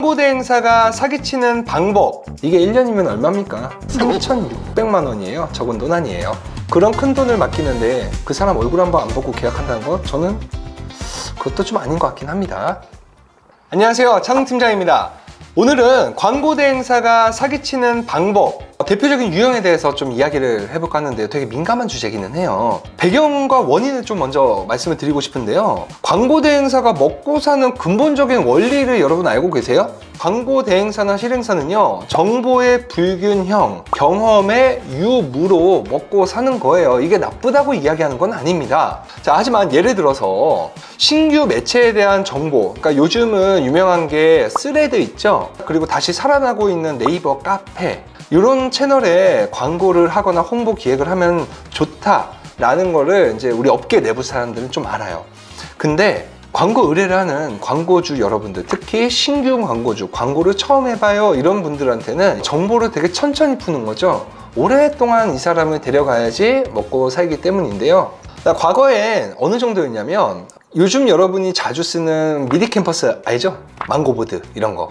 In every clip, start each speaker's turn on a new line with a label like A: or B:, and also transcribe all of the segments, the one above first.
A: 광고 대행사가 사기치는 방법, 이게 1년이면 얼마입니까? 3,600만 원이에요. 적은 돈 아니에요. 그런 큰 돈을 맡기는데 그 사람 얼굴 한번 안 보고 계약한다는 거, 저는 그것도 좀 아닌 것 같긴 합니다. 안녕하세요, 차승 팀장입니다. 오늘은 광고 대행사가 사기치는 방법, 대표적인 유형에 대해서 좀 이야기를 해볼까 하는데요. 되게 민감한 주제기는 해요. 배경과 원인을 좀 먼저 말씀을 드리고 싶은데요. 광고 대행사가 먹고 사는 근본적인 원리를 여러분 알고 계세요? 광고 대행사나 실행사는요, 정보의 불균형, 경험의 유무로 먹고 사는 거예요. 이게 나쁘다고 이야기하는 건 아닙니다. 자, 하지만 예를 들어서 신규 매체에 대한 정보, 그러니까 요즘은 유명한 게 스레드 있죠? 그리고 다시 살아나고 있는 네이버 카페, 이런 채널에 광고를 하거나 홍보 기획을 하면 좋다라는 거를 이제 우리 업계 내부 사람들은 좀 알아요. 근데 광고 의뢰를 하는 광고주 여러분들, 특히 신규 광고주, 광고를 처음 해봐요 이런 분들한테는 정보를 되게 천천히 푸는 거죠. 오랫동안 이 사람을 데려가야지 먹고 살기 때문인데요. 과거엔 어느 정도였냐면, 요즘 여러분이 자주 쓰는 미디캠퍼스 알죠? 망고보드 이런 거,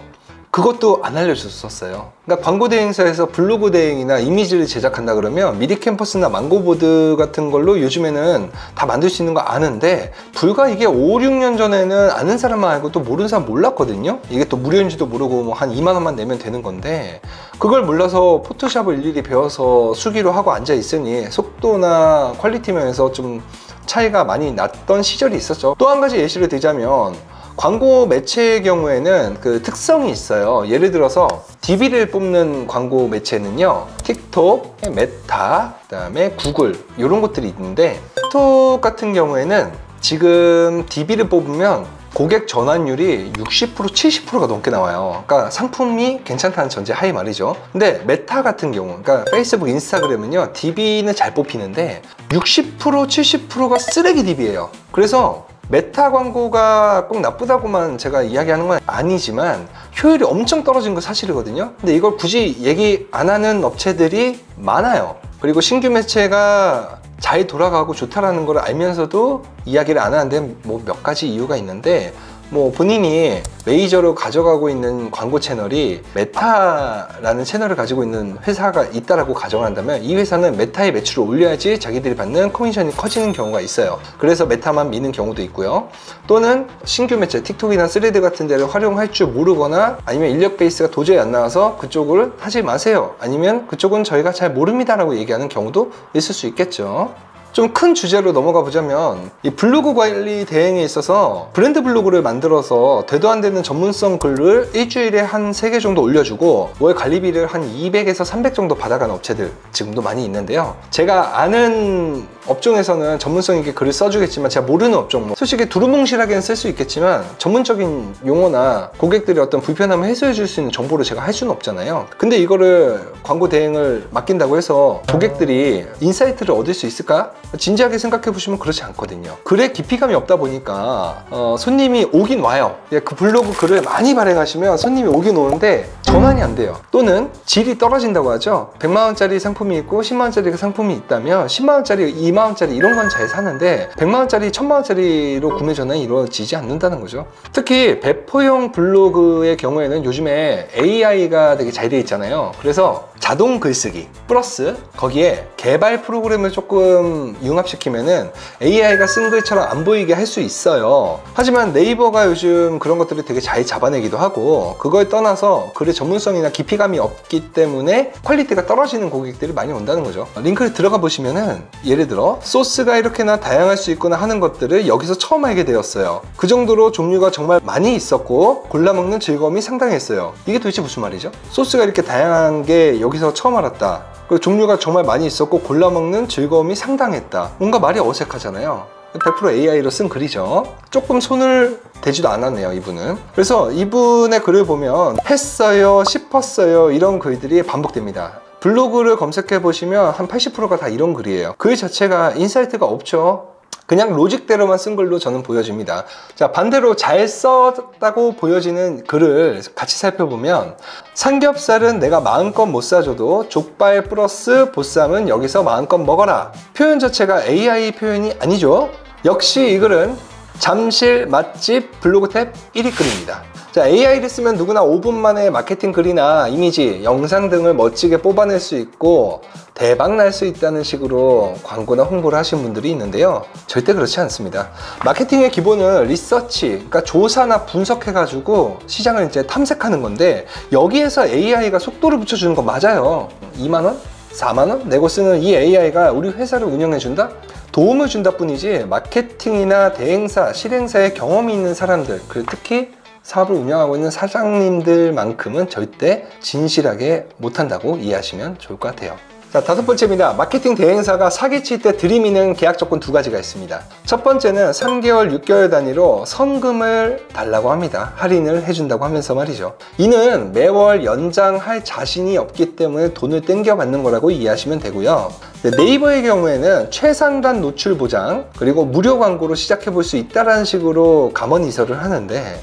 A: 그것도 안 알려줬었어요. 그러니까 광고 대행사에서 블로그 대행이나 이미지를 제작한다 그러면 미디캠퍼스나 망고보드 같은 걸로 요즘에는 다 만들 수 있는 거 아는데, 불과 이게 5, 6년 전에는 아는 사람만 알고 또 모르는 사람 몰랐거든요. 이게 또 무료인지도 모르고 뭐 한 2만 원만 내면 되는 건데, 그걸 몰라서 포토샵을 일일이 배워서 수기로 하고 앉아 있으니 속도나 퀄리티 면에서 좀 차이가 많이 났던 시절이 있었죠. 또 한 가지 예시를 들자면, 광고 매체의 경우에는 그 특성이 있어요. 예를 들어서 DB를 뽑는 광고 매체는요, 틱톡, 메타, 그 다음에 구글, 이런 것들이 있는데, 틱톡 같은 경우에는 지금 DB를 뽑으면 고객 전환율이 60%, 70%가 넘게 나와요. 그러니까 상품이 괜찮다는 전제 하에 말이죠. 근데 메타 같은 경우, 그러니까 페이스북, 인스타그램은요, DB는 잘 뽑히는데 60%, 70%가 쓰레기 DB예요. 그래서 메타 광고가 꼭 나쁘다고만 제가 이야기하는 건 아니지만 효율이 엄청 떨어진 건 사실이거든요. 근데 이걸 굳이 얘기 안 하는 업체들이 많아요. 그리고 신규 매체가 잘 돌아가고 좋다라는 걸 알면서도 이야기를 안 하는데 뭐 몇 가지 이유가 있는데, 뭐 본인이 메이저로 가져가고 있는 광고 채널이 메타라는 채널을 가지고 있는 회사가 있다라고 가정을 한다면, 이 회사는 메타의 매출을 올려야지 자기들이 받는 커미션이 커지는 경우가 있어요. 그래서 메타만 미는 경우도 있고요. 또는 신규 매체, 틱톡이나 스레드 같은 데를 활용할 줄 모르거나, 아니면 인력 베이스가 도저히 안 나와서 그쪽을 하지 마세요, 아니면 그쪽은 저희가 잘 모릅니다 라고 얘기하는 경우도 있을 수 있겠죠. 좀 큰 주제로 넘어가 보자면, 이 블로그 관리 대행에 있어서 브랜드 블로그를 만들어서 되도 안 되는 전문성 글을 일주일에 한 3개 정도 올려주고 월 관리비를 한 200에서 300 정도 받아가는 업체들 지금도 많이 있는데요. 제가 아는 업종에서는 전문성 있게 글을 써주겠지만, 제가 모르는 업종, 솔직히 두루뭉실하게는 쓸 수 있겠지만 전문적인 용어나 고객들이 어떤 불편함을 해소해 줄 수 있는 정보를 제가 할 수는 없잖아요. 근데 이거를 광고 대행을 맡긴다고 해서 고객들이 인사이트를 얻을 수 있을까? 진지하게 생각해 보시면 그렇지 않거든요. 글에 깊이감이 없다 보니까 손님이 오긴 와요. 그 블로그 글을 많이 발행하시면 손님이 오긴 오는데 전환이 안 돼요. 또는 질이 떨어진다고 하죠. 100만 원짜리 상품이 있고 10만 원짜리 상품이 있다면 10만 원짜리, 2만 원짜리 이런 건 잘 사는데 100만 원짜리, 1000만 원짜리로 구매 전환이 이루어지지 않는다는 거죠. 특히 배포형 블로그의 경우에는 요즘에 AI가 되게 잘 되어 있잖아요. 그래서 자동 글쓰기 플러스 거기에 개발 프로그램을 조금 융합시키면은 AI가 쓴 글처럼 안 보이게 할 수 있어요. 하지만 네이버가 요즘 그런 것들을 되게 잘 잡아내기도 하고, 그걸 떠나서 글의 전문성이나 깊이감이 없기 때문에 퀄리티가 떨어지는 고객들이 많이 온다는 거죠. 링크를 들어가 보시면은 예를 들어 소스가 이렇게나 다양할 수 있구나 하는 것들을 여기서 처음 알게 되었어요. 그 정도로 종류가 정말 많이 있었고 골라먹는 즐거움이 상당했어요. 이게 도대체 무슨 말이죠? 소스가 이렇게 다양한 게 여기서 처음 알았다, 그리고 종류가 정말 많이 있었고 골라먹는 즐거움이 상당했다. 뭔가 말이 어색하잖아요. 100% AI로 쓴 글이죠. 조금 손을 대지도 않았네요, 이분은. 그래서 이분의 글을 보면 했어요, 싶었어요, 이런 글들이 반복됩니다. 블로그를 검색해 보시면 한 80%가 다 이런 글이에요. 글 자체가 인사이트가 없죠. 그냥 로직대로만 쓴 글로 저는 보여집니다. 자, 반대로 잘 썼다고 보여지는 글을 같이 살펴보면, 삼겹살은 내가 마음껏 못 사줘도 족발 플러스 보쌈은 여기서 마음껏 먹어라. 표현 자체가 AI 표현이 아니죠. 역시 이 글은 잠실 맛집 블로그 탭 1위 글입니다. 자, AI를 쓰면 누구나 5분 만에 마케팅 글이나 이미지, 영상 등을 멋지게 뽑아낼 수 있고 대박 날 수 있다는 식으로 광고나 홍보를 하시는 분들이 있는데요. 절대 그렇지 않습니다. 마케팅의 기본은 리서치, 그러니까 조사나 분석해가지고 시장을 이제 탐색하는 건데, 여기에서 AI가 속도를 붙여주는 건 맞아요. 2만원? 4만원? 내고 쓰는 이 AI가 우리 회사를 운영해준다? 도움을 준다 뿐이지 마케팅이나 대행사, 실행사에 경험이 있는 사람들, 그리고 특히 사업을 운영하고 있는 사장님들만큼은 절대 진실하게 못한다고 이해하시면 좋을 것 같아요. 자, 5번째입니다. 마케팅 대행사가 사기칠 때 들이미는 계약 조건 2가지가 있습니다. 첫 번째는 3개월, 6개월 단위로 선금을 달라고 합니다. 할인을 해준다고 하면서 말이죠. 이는 매월 연장할 자신이 없기 때문에 돈을 땡겨받는 거라고 이해하시면 되고요. 네이버의 경우에는 최상단 노출 보장, 그리고 무료 광고로 시작해 볼 수 있다는 식으로 감원 이설을 하는데,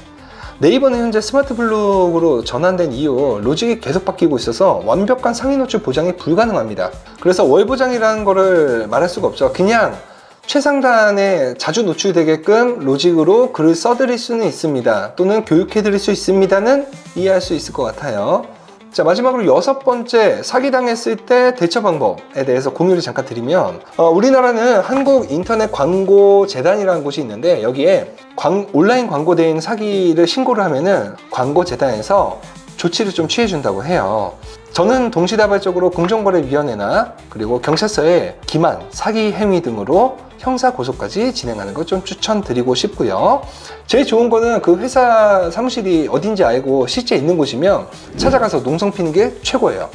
A: 네이버는 현재 스마트 블록으로 전환된 이후 로직이 계속 바뀌고 있어서 완벽한 상위 노출 보장이 불가능합니다. 그래서 월 보장이라는 거를 말할 수가 없죠. 그냥 최상단에 자주 노출되게끔 로직으로 글을 써드릴 수는 있습니다. 또는 교육해 드릴 수 있습니다는 이해할 수 있을 것 같아요. 자, 마지막으로 6번째, 사기당했을 때 대처 방법에 대해서 공유를 잠깐 드리면, 우리나라는 한국인터넷광고재단이라는 곳이 있는데, 여기에 온라인 광고 대행 사기를 신고를 하면은 광고재단에서 조치를 좀 취해준다고 해요. 저는 동시다발적으로 공정거래위원회나 그리고 경찰서에 기만, 사기 행위 등으로 형사고소까지 진행하는 거 좀 추천드리고 싶고요. 제일 좋은 거는 그 회사 사무실이 어딘지 알고 실제 있는 곳이면 찾아가서 농성 피는 게 최고예요.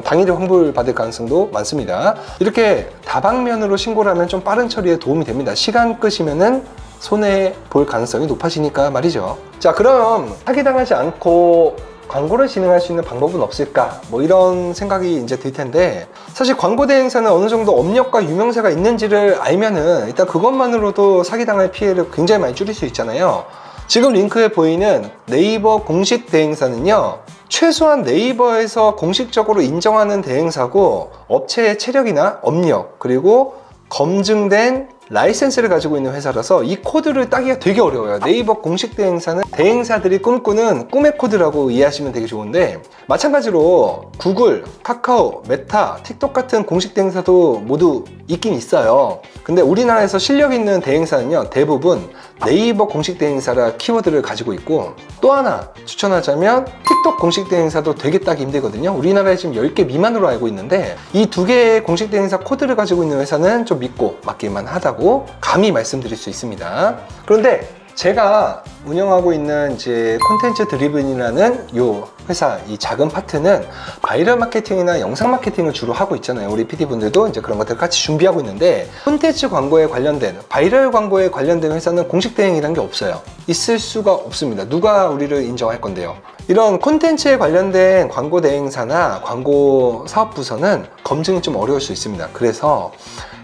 A: 당일에 환불받을 가능성도 많습니다. 이렇게 다방면으로 신고를 하면 좀 빠른 처리에 도움이 됩니다. 시간 끄시면은 손해 볼 가능성이 높아지니까 말이죠. 자, 그럼 사기당하지 않고 광고를 진행할 수 있는 방법은 없을까? 뭐 이런 생각이 이제 들 텐데, 사실 광고 대행사는 어느 정도 업력과 유명세가 있는지를 알면은 일단 그것만으로도 사기당할 피해를 굉장히 많이 줄일 수 있잖아요. 지금 링크에 보이는 네이버 공식 대행사는요, 최소한 네이버에서 공식적으로 인정하는 대행사고, 업체의 체력이나 업력, 그리고 검증된 라이센스를 가지고 있는 회사라서 이 코드를 따기가 되게 어려워요. 네이버 공식 대행사는 대행사들이 꿈꾸는 꿈의 코드라고 이해하시면 되게 좋은데, 마찬가지로 구글, 카카오, 메타, 틱톡 같은 공식 대행사도 모두 있긴 있어요. 근데 우리나라에서 실력 있는 대행사는요, 대부분 네이버 공식 대행사라 키워드를 가지고 있고, 또 하나 추천하자면 틱톡 공식 대행사도 되게 따기 힘들거든요. 우리나라에 지금 10개 미만으로 알고 있는데, 이 2개의 공식 대행사 코드를 가지고 있는 회사는 좀 믿고 맡길만 하다고 감히 말씀드릴 수 있습니다. 그런데 제가 운영하고 있는 이제 콘텐츠 드리븐이라는 요 회사, 이 작은 파트는 바이럴 마케팅이나 영상 마케팅을 주로 하고 있잖아요. 우리 PD분들도 이제 그런 것들 같이 준비하고 있는데, 콘텐츠 광고에 관련된, 바이럴 광고에 관련된 회사는 공식 대행이라는 게 없어요. 있을 수가 없습니다. 누가 우리를 인정할 건데요. 이런 콘텐츠에 관련된 광고 대행사나 광고 사업부서는 검증이 좀 어려울 수 있습니다. 그래서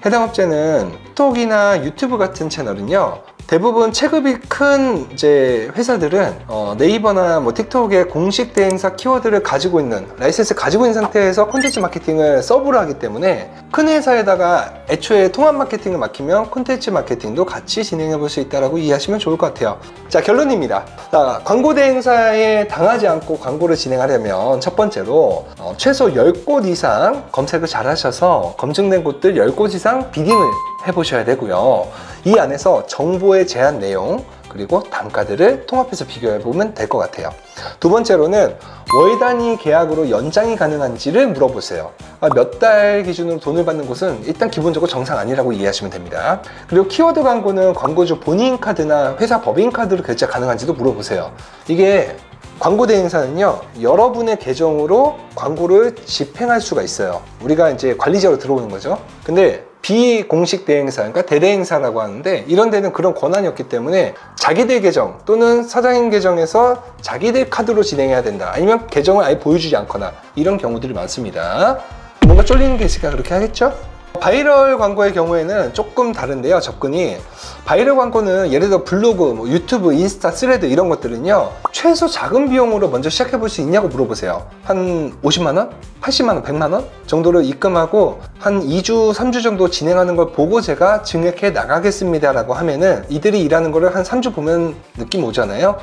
A: 해당 업체는 틱톡이나 유튜브 같은 채널은요, 대부분 체급이 큰 이제 회사들은 네이버나 뭐 틱톡의 공식 대행사 키워드를 가지고 있는, 라이센스 가지고 있는 상태에서 콘텐츠 마케팅을 서브로 하기 때문에 큰 회사에다가 애초에 통합 마케팅을 맡기면 콘텐츠 마케팅도 같이 진행해 볼 수 있다고 이해하시면 좋을 것 같아요. 자, 결론입니다. 자, 광고 대행사에 당하지 않고 광고를 진행하려면 첫 번째로 최소 10곳 이상 검색을 잘 하셔서 검증된 곳들 10곳 이상 비딩을 해보셔야 되고요. 이 안에서 정보의 제한 내용, 그리고 단가들을 통합해서 비교해 보면 될 것 같아요. 두 번째로는 월 단위 계약으로 연장이 가능한지를 물어보세요. 몇 달 기준으로 돈을 받는 곳은 일단 기본적으로 정상 아니라고 이해하시면 됩니다. 그리고 키워드 광고는 광고주 본인 카드나 회사 법인 카드로 결제 가능한지도 물어보세요. 이게 광고 대행사는요, 여러분의 계정으로 광고를 집행할 수가 있어요. 우리가 이제 관리자로 들어오는 거죠. 근데 비공식 대행사, 그러니까 대대행사라고 하는데, 이런 데는 그런 권한이 없기 때문에 자기들 계정 또는 사장님 계정에서 자기들 카드로 진행해야 된다, 아니면 계정을 아예 보여주지 않거나, 이런 경우들이 많습니다. 뭔가 쫄리는 게 있으니까 그렇게 하겠죠? 바이럴 광고의 경우에는 조금 다른데요, 접근이. 바이럴 광고는 예를 들어 블로그, 뭐 유튜브, 인스타, 스레드 이런 것들은요, 최소 작은 비용으로 먼저 시작해 볼 수 있냐고 물어보세요. 한 50만원? 80만원? 100만원? 정도를 입금하고 한 2주, 3주 정도 진행하는 걸 보고 제가 증액해 나가겠습니다 라고 하면은, 이들이 일하는 거를 한 3주 보면 느낌 오잖아요.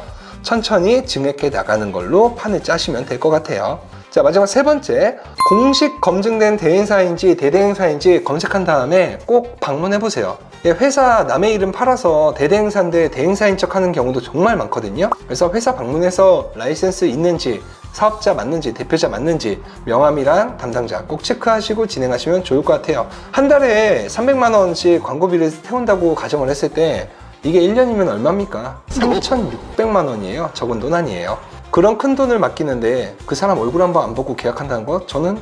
A: 천천히 증액해 나가는 걸로 판을 짜시면 될 것 같아요. 자, 마지막 세 번째, 공식 검증된 대행사인지 대대행사인지 검색한 다음에 꼭 방문해 보세요. 회사 남의 이름 팔아서 대대행사인데 대행사인 척 하는 경우도 정말 많거든요. 그래서 회사 방문해서 라이센스 있는지, 사업자 맞는지, 대표자 맞는지, 명함이랑 담당자 꼭 체크하시고 진행하시면 좋을 것 같아요. 한 달에 300만 원씩 광고비를 태운다고 가정을 했을 때 이게 1년이면 얼마입니까? 3,600만 원이에요. 적은 돈 아니에요. 그런 큰 돈을 맡기는데 그 사람 얼굴 한번 안 보고 계약한다는 거, 저는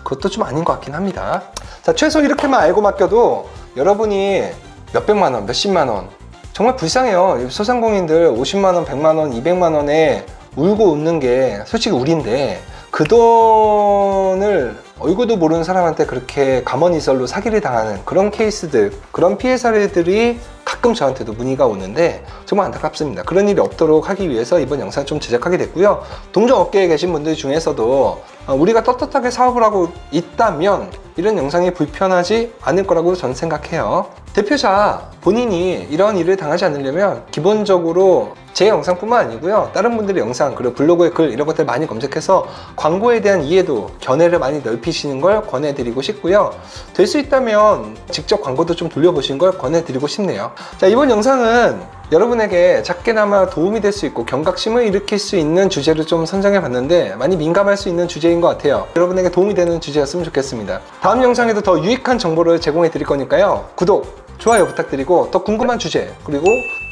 A: 그것도 좀 아닌 것 같긴 합니다. 자, 최소 이렇게만 알고 맡겨도 여러분이 몇백만 원, 몇십만 원, 정말 불쌍해요. 소상공인들 50만 원, 100만 원, 200만 원에 울고 웃는 게 솔직히 우리인데, 그 돈을 얼굴도 모르는 사람한테 그렇게 가머니설로 사기를 당하는 그런 케이스들, 그런 피해 사례들이 가끔 저한테도 문의가 오는데 정말 안타깝습니다. 그런 일이 없도록 하기 위해서 이번 영상 좀 제작하게 됐고요. 동종업계에 계신 분들 중에서도 우리가 떳떳하게 사업을 하고 있다면 이런 영상이 불편하지 않을 거라고 저는 생각해요. 대표자 본인이 이런 일을 당하지 않으려면 기본적으로 제 영상뿐만 아니고요, 다른 분들의 영상, 그리고 블로그의 글, 이런 것들 많이 검색해서 광고에 대한 이해도, 견해를 많이 넓히시는 걸 권해드리고 싶고요. 될 수 있다면 직접 광고도 좀 돌려보시는 걸 권해드리고 싶네요. 자, 이번 영상은 여러분에게 작게나마 도움이 될 수 있고 경각심을 일으킬 수 있는 주제를 좀 선정해 봤는데 많이 민감할 수 있는 주제인 것 같아요. 여러분에게 도움이 되는 주제였으면 좋겠습니다. 다음 영상에도 더 유익한 정보를 제공해 드릴 거니까요, 구독, 좋아요 부탁드리고, 더 궁금한 주제, 그리고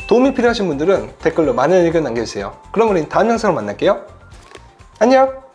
A: 도움이 필요하신 분들은 댓글로 많은 의견 남겨주세요. 그럼 우린 다음 영상으로 만날게요. 안녕!